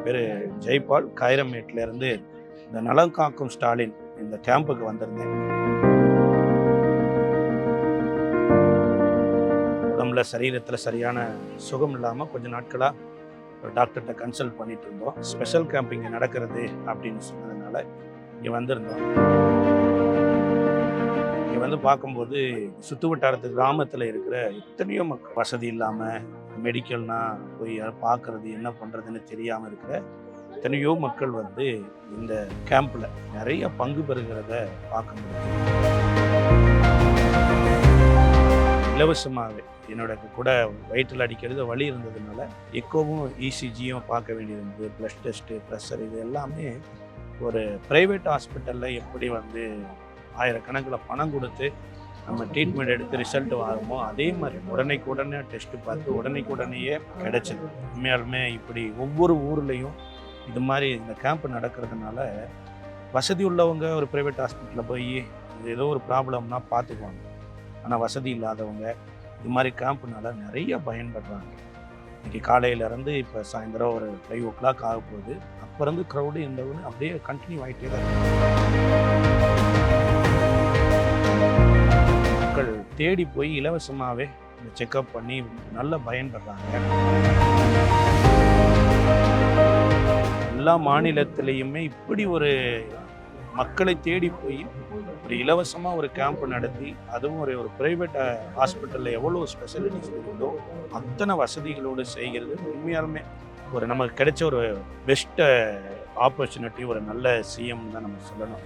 என் பேர் ஜெய்பால். காயிரமேட்லேருந்து இந்த நலம் காக்கும் ஸ்டாலின் இந்த கேம்புக்கு வந்திருந்தேன். உடம்புல சரீரத்தில் சரியான சுகம் இல்லாமல் கொஞ்ச நாட்களாக ஒரு டாக்டர்கிட்ட கன்சல்ட் பண்ணிட்டு இருந்தோம். ஸ்பெஷல் கேம்ப் இங்கே நடக்கிறது அப்படின்னு சொன்னதுனால இங்கே வந்திருந்தோம். இங்கே வந்து பார்க்கும்போது சுற்று வட்டாரத்து கிராமத்தில் இருக்கிற எத்தனையோ மக்கள் வசதி இல்லாமல் மெடிக்கல்னா போய் பார்க்குறது என்ன பண்ணுறதுன்னு தெரியாமல் இருக்கிற எத்தனையோ மக்கள் வந்து இந்த கேம்பில் நிறைய பங்கு பெறுகிறத பார்க்க முடியும். இலவசமாகவே என்னோட கூட வயிற்றில் அடிக்கிறது வலி இருந்ததுனால எக்கோவும் இசிஜியும் பார்க்க வேண்டியிருந்தது. ப்ளஸ் டெஸ்ட்டு, ப்ரெஷர், இது எல்லாமே ஒரு ப்ரைவேட் ஹாஸ்பிட்டலில் எப்படி வந்து ஆயிரக்கணக்கில் பணம் கொடுத்து நம்ம ட்ரீட்மெண்ட் எடுத்து ரிசல்ட் வாங்குமோ அதே மாதிரி உடனே டெஸ்ட்டு பார்த்து உடனேயே கிடைச்சிது. உண்மையாலுமே இப்படி ஒவ்வொரு ஊர்லேயும் இது மாதிரி இந்த கேம்ப் நடக்கிறதுனால வசதி உள்ளவங்க ஒரு ப்ரைவேட் ஹாஸ்பிட்டலில் போய் ஏதோ ஒரு ப்ராப்ளம்னா பார்த்துக்குவாங்க. ஆனால் வசதி இல்லாதவங்க இது மாதிரி கேம்ப்னால நிறைய பயன்படுறாங்க. இன்றைக்கி காலையிலேருந்து இப்போ சாயந்தரம் ஒரு 5 o'clock ஆக போகுது. அப்போ இருந்து க்ரௌடு இருந்தவங்க அப்படியே கண்டினியூ ஆகிட்டே தான் மக்கள் தேடி போய் இலவசமாகவே இந்த செக்கப் பண்ணி நல்ல பயன்படுறாங்க. எல்லா மாநிலத்திலையுமே இப்படி ஒரு மக்களை தேடி போய் ஒரு இலவசமாக ஒரு கேம்ப் நடத்தி, அதுவும் ஒரு ப்ரைவேட் ஹாஸ்பிட்டலில் எவ்வளோ ஸ்பெஷலிட்டிஸ் இருக்குதோ அத்தனை வசதிகளோடு செய்கிறது உண்மையாலுமே ஒரு நமக்கு கிடைச்ச ஒரு பெஸ்ட் ஆப்பர்ச்சுனிட்டி, ஒரு நல்ல சிஎம் தான் நம்ம சொல்லணும்.